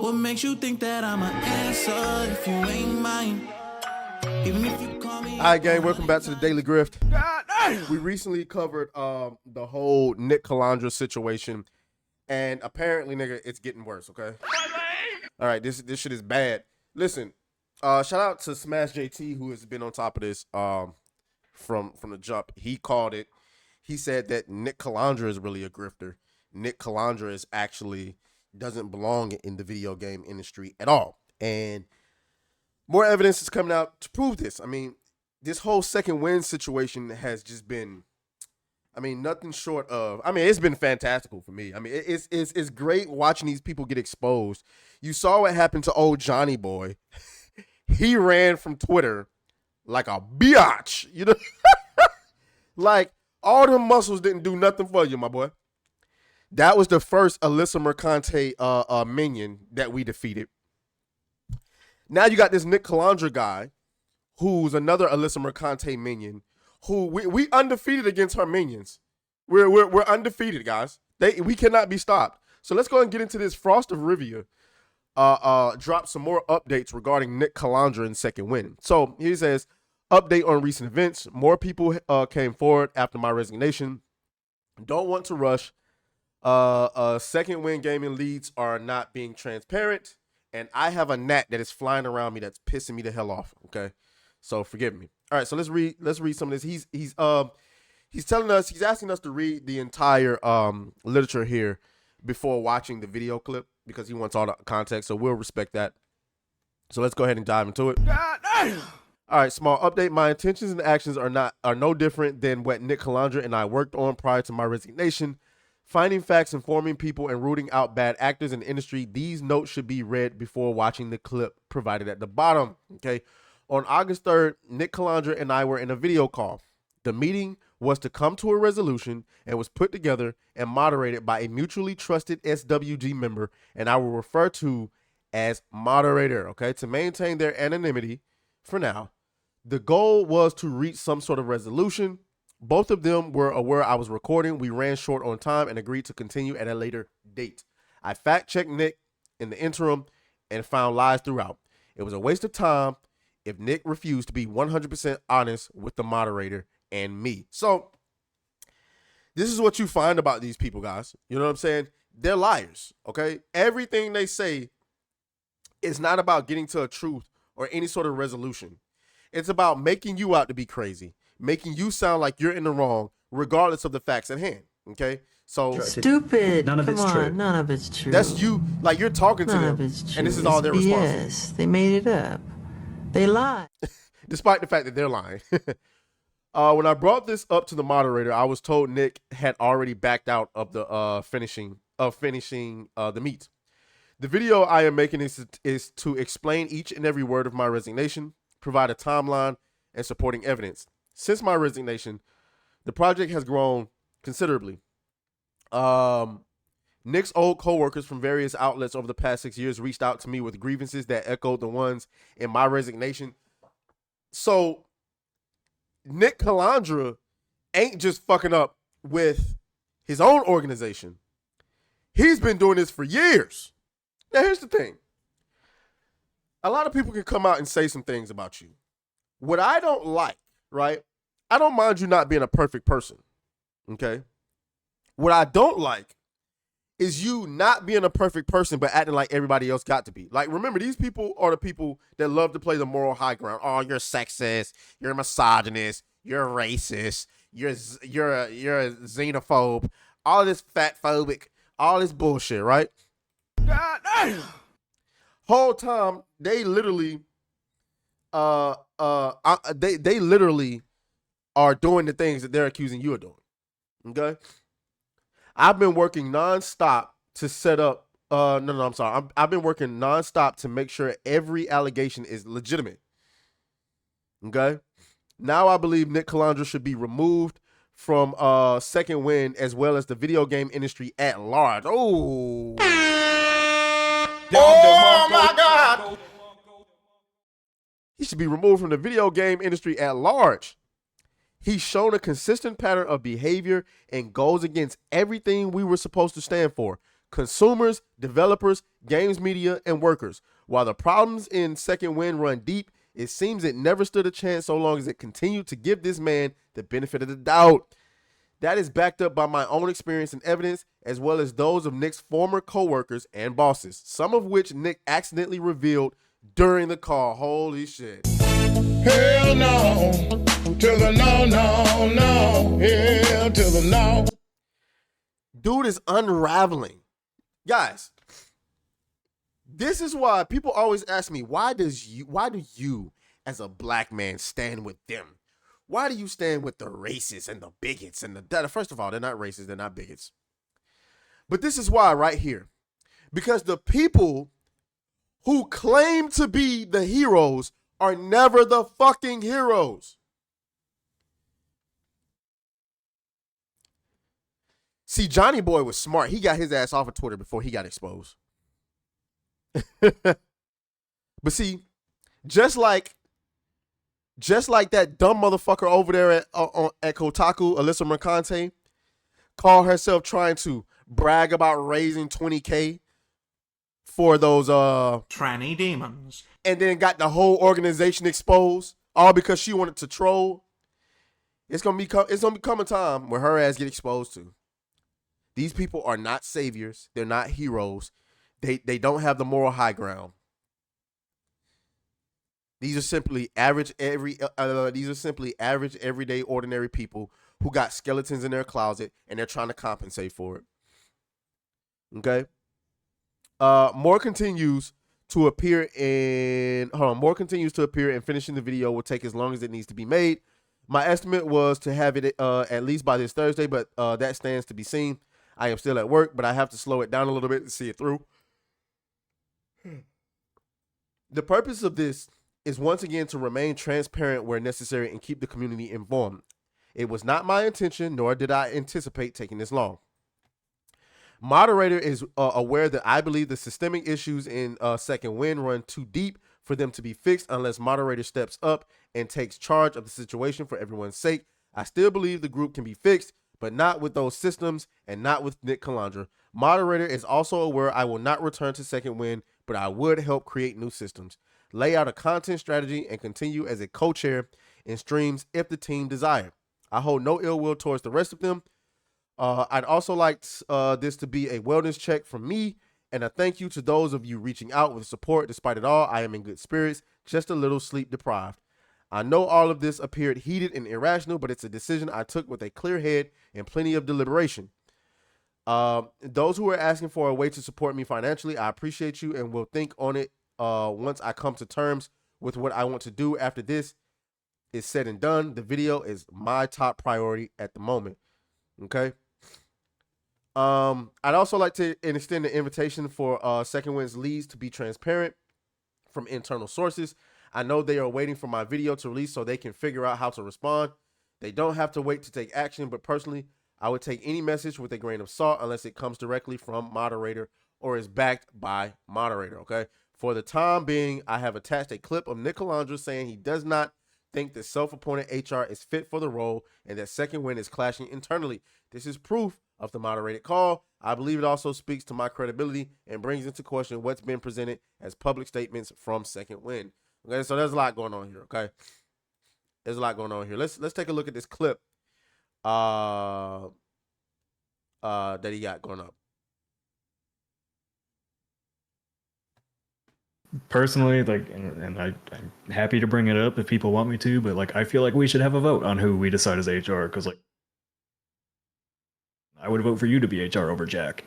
What makes you think that I'm an answer if you ain't mine? Even if you call me. All right, gang, welcome back to the Daily Grift. We recently covered the whole Nick Calandra situation, and apparently, nigga, it's getting worse, okay? All right, this shit is bad. Listen, shout out to Smash JT, who has been on top of this from the jump. He called it. He said that Nick Calandra is really a grifter. Nick Calandra is actually doesn't belong in the video game industry at all. And more evidence is coming out to prove this. I mean, this whole second win situation has just been, I mean, nothing short of, I mean, it's been fantastical for me. I mean, it's great watching these people get exposed. You saw what happened to old Johnny Boy. He ran from Twitter like a biatch, you know? Like, all them muscles didn't do nothing for you, my boy. That was the first Alyssa Mercante minion that we defeated. Now you got this Nick Calandra guy, who's another Alyssa Mercante minion, who we undefeated against her minions. We're undefeated, guys. We cannot be stopped. So let's go and get into this. Frost of Rivia dropped some more updates regarding Nick Calandra in second win. So he says, update on recent events. More people came forward after my resignation. Don't want to rush. Second win gaming leads are not being transparent, and I have a gnat that is flying around me that's pissing me the hell off. Okay, so forgive me. All right, so let's read some of this. He's telling us, he's asking us to read the entire literature here before watching the video clip because he wants all the context. So we'll respect that. So let's go ahead and dive into it. All right, small update. My intentions and actions are no different than what Nick Calandra and I worked on prior to my resignation. Finding facts, informing people, and rooting out bad actors in the industry. These notes should be read before watching the clip provided at the bottom. Okay. On August 3rd, Nick Calandra and I were in a video call. The meeting was to come to a resolution and was put together and moderated by a mutually trusted SWG member, and I will refer to as moderator, okay, to maintain their anonymity for now. The goal was to reach some sort of resolution. Both of them were aware I was recording. We ran short on time and agreed to continue at a later date. I fact-checked Nick in the interim and found lies throughout. It was a waste of time if Nick refused to be 100% honest with the moderator and me. So this is what you find about these people, guys. You know what I'm saying? They're liars, okay? Everything they say is not about getting to a truth or any sort of resolution. It's about making you out to be crazy, making you sound like you're in the wrong, regardless of the facts at hand. Okay, so stupid. None of Come it's on, true. None of it's true. That's you, like you're talking to None them, of it's true. and this is all their response. Yes, they made it up. They lied. Despite the fact that they're lying. When I brought this up to the moderator, I was told Nick had already backed out of the finishing the meet. The video I am making is to explain each and every word of my resignation, provide a timeline, and supporting evidence. Since my resignation, the project has grown considerably. Nick's old coworkers from various outlets over the past 6 years reached out to me with grievances that echoed the ones in my resignation. So Nick Calandra ain't just fucking up with his own organization. He's been doing this for years. Now, here's the thing. A lot of people can come out and say some things about you. What I don't like, right? I don't mind you not being a perfect person, okay? What I don't like is you not being a perfect person but acting like everybody else got to be. Like, remember, these people are the people that love to play the moral high ground. Oh, you're sexist, you're a misogynist, you're a racist, you're a xenophobe, all this fat phobic, all this bullshit, right? God damn. Whole time they literally they literally are doing the things that they're accusing you of doing. Okay? I've been working nonstop to set up I'm sorry. I've been working nonstop to make sure every allegation is legitimate. Okay? Now I believe Nick Calandra should be removed from Second Win as well as the video game industry at large. Oh. Oh my God. He should be removed from the video game industry at large. He's shown a consistent pattern of behavior and goes against everything we were supposed to stand for. consumers, developers, games media, and workers. While the problems in Second Wind run deep, it seems it never stood a chance so long as it continued to give this man the benefit of the doubt. That is backed up by my own experience and evidence, as well as those of Nick's former co-workers and bosses, some of which Nick accidentally revealed during the call. Holy shit. Hell no, to the no, no, no, hell to the no. Dude is unraveling. Guys, this is why people always ask me, why do you as a black man stand with them? Why do you stand with the racists and the bigots and the... First of all, they're not racist, they're not bigots. But this is why right here. Because the people who claim to be the heroes are never the fucking heroes. See, Johnny Boy was smart. He got his ass off of Twitter before he got exposed. But see, just like that dumb motherfucker over there at Kotaku, Alyssa Mercante, called herself trying to brag about raising $20K for those tranny demons, and then got the whole organization exposed, all because she wanted to troll. It's gonna become a time where her ass get exposed too. These people are not saviors. They're not heroes. They don't have the moral high ground. These are simply average, everyday, ordinary people who got skeletons in their closet and they're trying to compensate for it. Okay. More continues to appear, and finishing the video will take as long as it needs to be made. My estimate was to have it at least by this Thursday, but that stands to be seen. I am still at work, but I have to slow it down a little bit to see it through. The purpose of this is once again to remain transparent where necessary and keep the community informed. It was not my intention, nor did I anticipate taking this long. Moderator is aware that I believe the systemic issues in Second Wind run too deep for them to be fixed unless moderator steps up and takes charge of the situation for everyone's sake. I still believe the group can be fixed, but not with those systems and not with Nick Calandra. Moderator is also aware I will not return to Second Wind, but I would help create new systems, lay out a content strategy, and continue as a co-chair in streams if the team desire. I hold no ill will towards the rest of them. I'd also like this to be a wellness check from me and a thank you to those of you reaching out with support. Despite it all, I am in good spirits, just a little sleep deprived. I know all of this appeared heated and irrational, but it's a decision I took with a clear head and plenty of deliberation. Those who are asking for a way to support me financially, I appreciate you and will think on it once I come to terms with what I want to do after this is said and done. The video is my top priority at the moment. Okay. I'd also like to extend the invitation for Second Wind's leads to be transparent from internal sources. I know they are waiting for my video to release so they can figure out how to respond. They don't have to wait to take action, but personally, I would take any message with a grain of salt unless it comes directly from moderator or is backed by moderator, okay? For the time being, I have attached a clip of Nick Calandra saying he does not think the self-appointed HR is fit for the role and that Second Wind is clashing internally. This is proof of the moderated call. I believe it also speaks to my credibility and brings into question what's been presented as public statements from Second Wind. Okay, so there's a lot going on here, okay? There's a lot going on here. Let's take a look at this clip that he got going up. Personally, like, and I'm happy to bring it up if people want me to, but like, I feel like we should have a vote on who we decide as HR, because like, I would vote for you to be HR over Jack.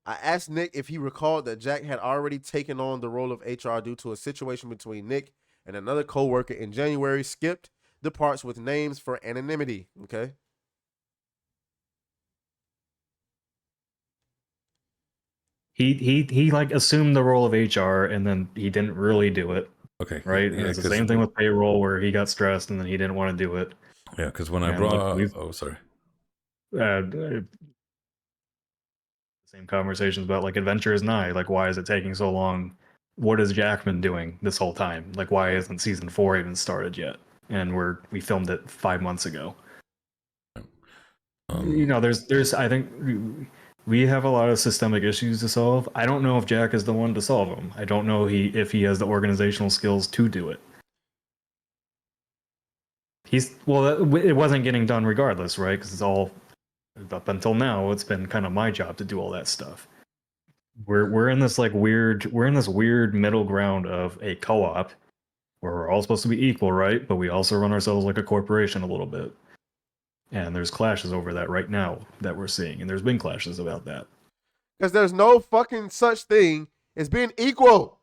I asked Nick if he recalled that Jack had already taken on the role of HR due to a situation between Nick and another co-worker in January. Skipped the parts with names for anonymity. Okay. He like assumed the role of HR and then he didn't really do it. Okay. Right. Yeah, it's the same thing with payroll where he got stressed and then he didn't want to do it. Yeah, because when I brought, oh sorry, same conversations about like Adventure is Nigh. Like, why is it taking so long? What has Jack been doing this whole time? Like, why isn't season 4 even started yet? And we filmed it 5 months ago. You know, there's I think we have a lot of systemic issues to solve. I don't know if Jack is the one to solve them. I don't know if he has the organizational skills to do it. It wasn't getting done regardless, right? Because it's all up until now. It's been kind of my job to do all that stuff. We're in this weird middle ground of a co-op where we're all supposed to be equal, right? But we also run ourselves like a corporation a little bit. And there's clashes over that right now that we're seeing. And there's been clashes about that. Because there's no fucking such thing as being equal.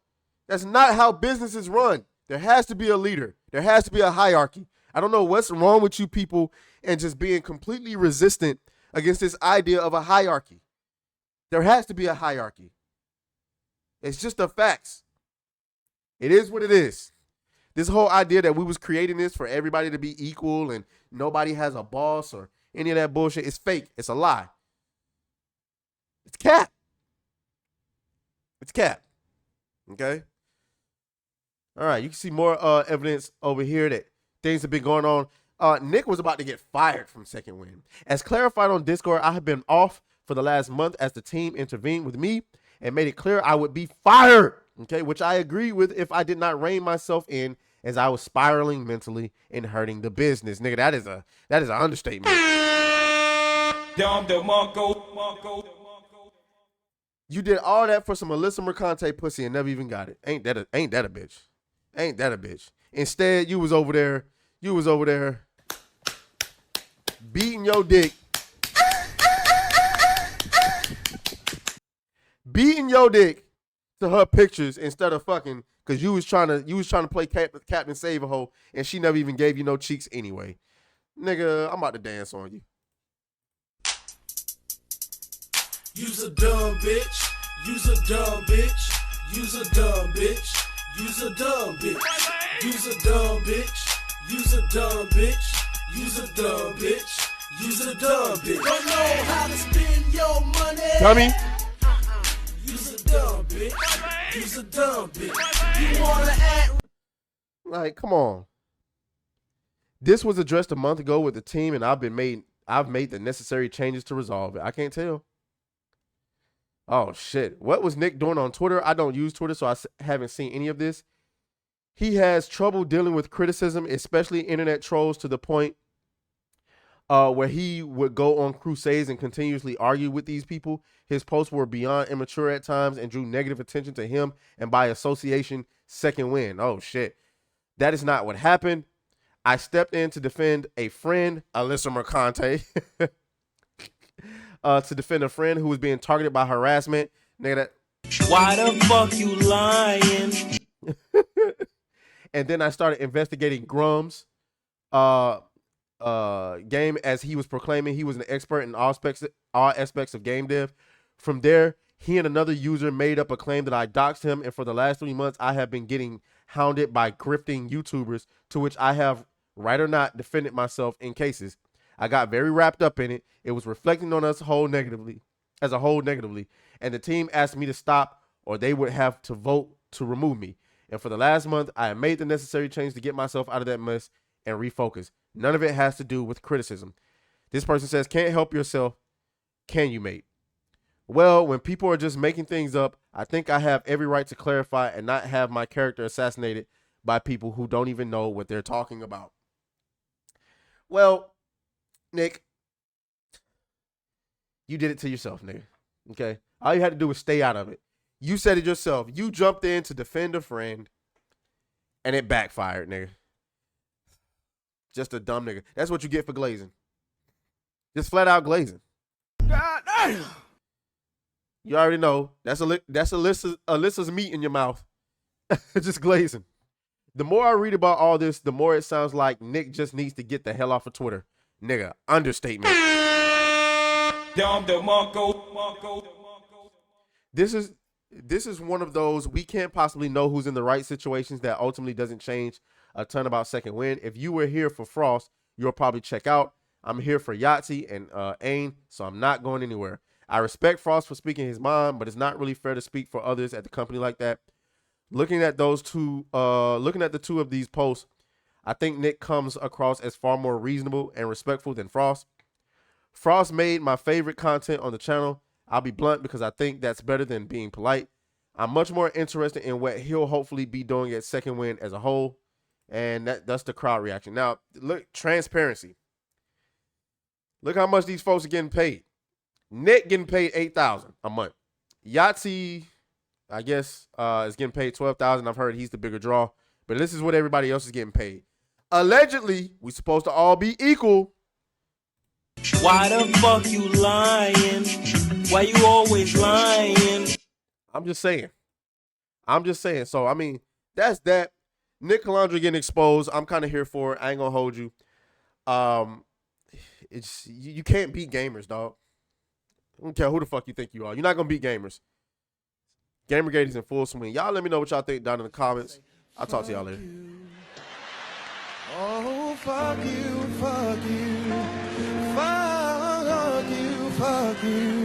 That's not how businesses run. There has to be a leader. There has to be a hierarchy. I don't know what's wrong with you people and just being completely resistant against this idea of a hierarchy. There has to be a hierarchy. It's just the facts. It is what it is. This whole idea that we was creating this for everybody to be equal and nobody has a boss or any of that bullshit is fake. It's a lie. It's cap. It's cap. Okay? All right, you can see more evidence over here that things have been going on. Nick was about to get fired from Second Wind. As clarified on Discord, I have been off for the last month as the team intervened with me and made it clear I would be fired. Okay, which I agree with if I did not rein myself in as I was spiraling mentally and hurting the business. Nigga, that is an understatement. You did all that for some Alyssa Mercante pussy and never even got it. Ain't that a bitch? Ain't that a bitch? Instead, you was over there beating your dick. Beating your dick to her pictures instead of fucking, because you was trying to play Captain Save-A-Ho and she never even gave you no cheeks anyway. Nigga, I'm about to dance on you. Use a dumb bitch. Use a dumb bitch. Use a dumb bitch. Use a dumb bitch. Use a dumb bitch. Use a dumb bitch. Use a dumb bitch. Use a dumb bitch. Don't know how to spend your money. Dummy. Use a dumb bitch. Use a dumb bitch. You wanna act like, come on. This was addressed a month ago with the team, and I've made the necessary changes to resolve it. I can't tell. Oh shit! What was Nick doing on Twitter? I don't use Twitter, so I haven't seen any of this. He has trouble dealing with criticism, especially internet trolls, to the point where he would go on crusades and continuously argue with these people. His posts were beyond immature at times and drew negative attention to him and by association, Second Wind. Oh shit. That is not what happened. I stepped in to defend a friend, Alyssa Mercante, to defend a friend who was being targeted by harassment. Nigga, why the fuck you lying? And then I started investigating Grum's game, as he was proclaiming he was an expert in all aspects of game dev. From there, he and another user made up a claim that I doxed him, and for the last 3 months, I have been getting hounded by grifting YouTubers, to which I have, right or not, defended myself in cases. I got very wrapped up in it. It was reflecting on us as a whole negatively, and the team asked me to stop or they would have to vote to remove me. And for the last month, I have made the necessary change to get myself out of that mess and refocus. None of it has to do with criticism. This person says, can't help yourself. Can you, mate? Well, when people are just making things up, I think I have every right to clarify and not have my character assassinated by people who don't even know what they're talking about. Well, Nick, you did it to yourself, nigga. Okay? All you had to do was stay out of it. You said it yourself. You jumped in to defend a friend, and it backfired, nigga. Just a dumb nigga. That's what you get for glazing. Just flat out glazing. God damn. You already know. That's Alyssa's meat in your mouth. Just glazing. The more I read about all this, the more it sounds like Nick just needs to get the hell off of Twitter. Nigga, understatement. This is one of those, we can't possibly know who's in the right situations that ultimately doesn't change a ton about Second Wind. If you were here for Frost, you'll probably check out. I'm here for Yahtzee and Ain, so I'm not going anywhere. I respect Frost for speaking his mind, but it's not really fair to speak for others at the company like that. Looking at the two of these posts, I think Nick comes across as far more reasonable and respectful than Frost. Frost made my favorite content on the channel. I'll be blunt because I think that's better than being polite. I'm much more interested in what he'll hopefully be doing at Second Wind as a whole. And that's the crowd reaction. Now, look, transparency. Look how much these folks are getting paid. Nick getting paid $8,000 a month. Yahtzee, I guess, is getting paid $12,000. I've heard he's the bigger draw. But this is what everybody else is getting paid. Allegedly, we supposed to all be equal. Why the fuck you lying? Why you always lying? I'm just saying. So, I mean, that's that. Nick Calandra getting exposed. I'm kind of here for it. I ain't gonna hold you. It's you can't beat gamers, dog. I don't care who the fuck you think you are. You're not gonna beat gamers. Gamergate is in full swing. Y'all let me know what y'all think down in the comments. I'll talk to y'all later. Oh, fuck you, fuck you, fuck you, fuck you.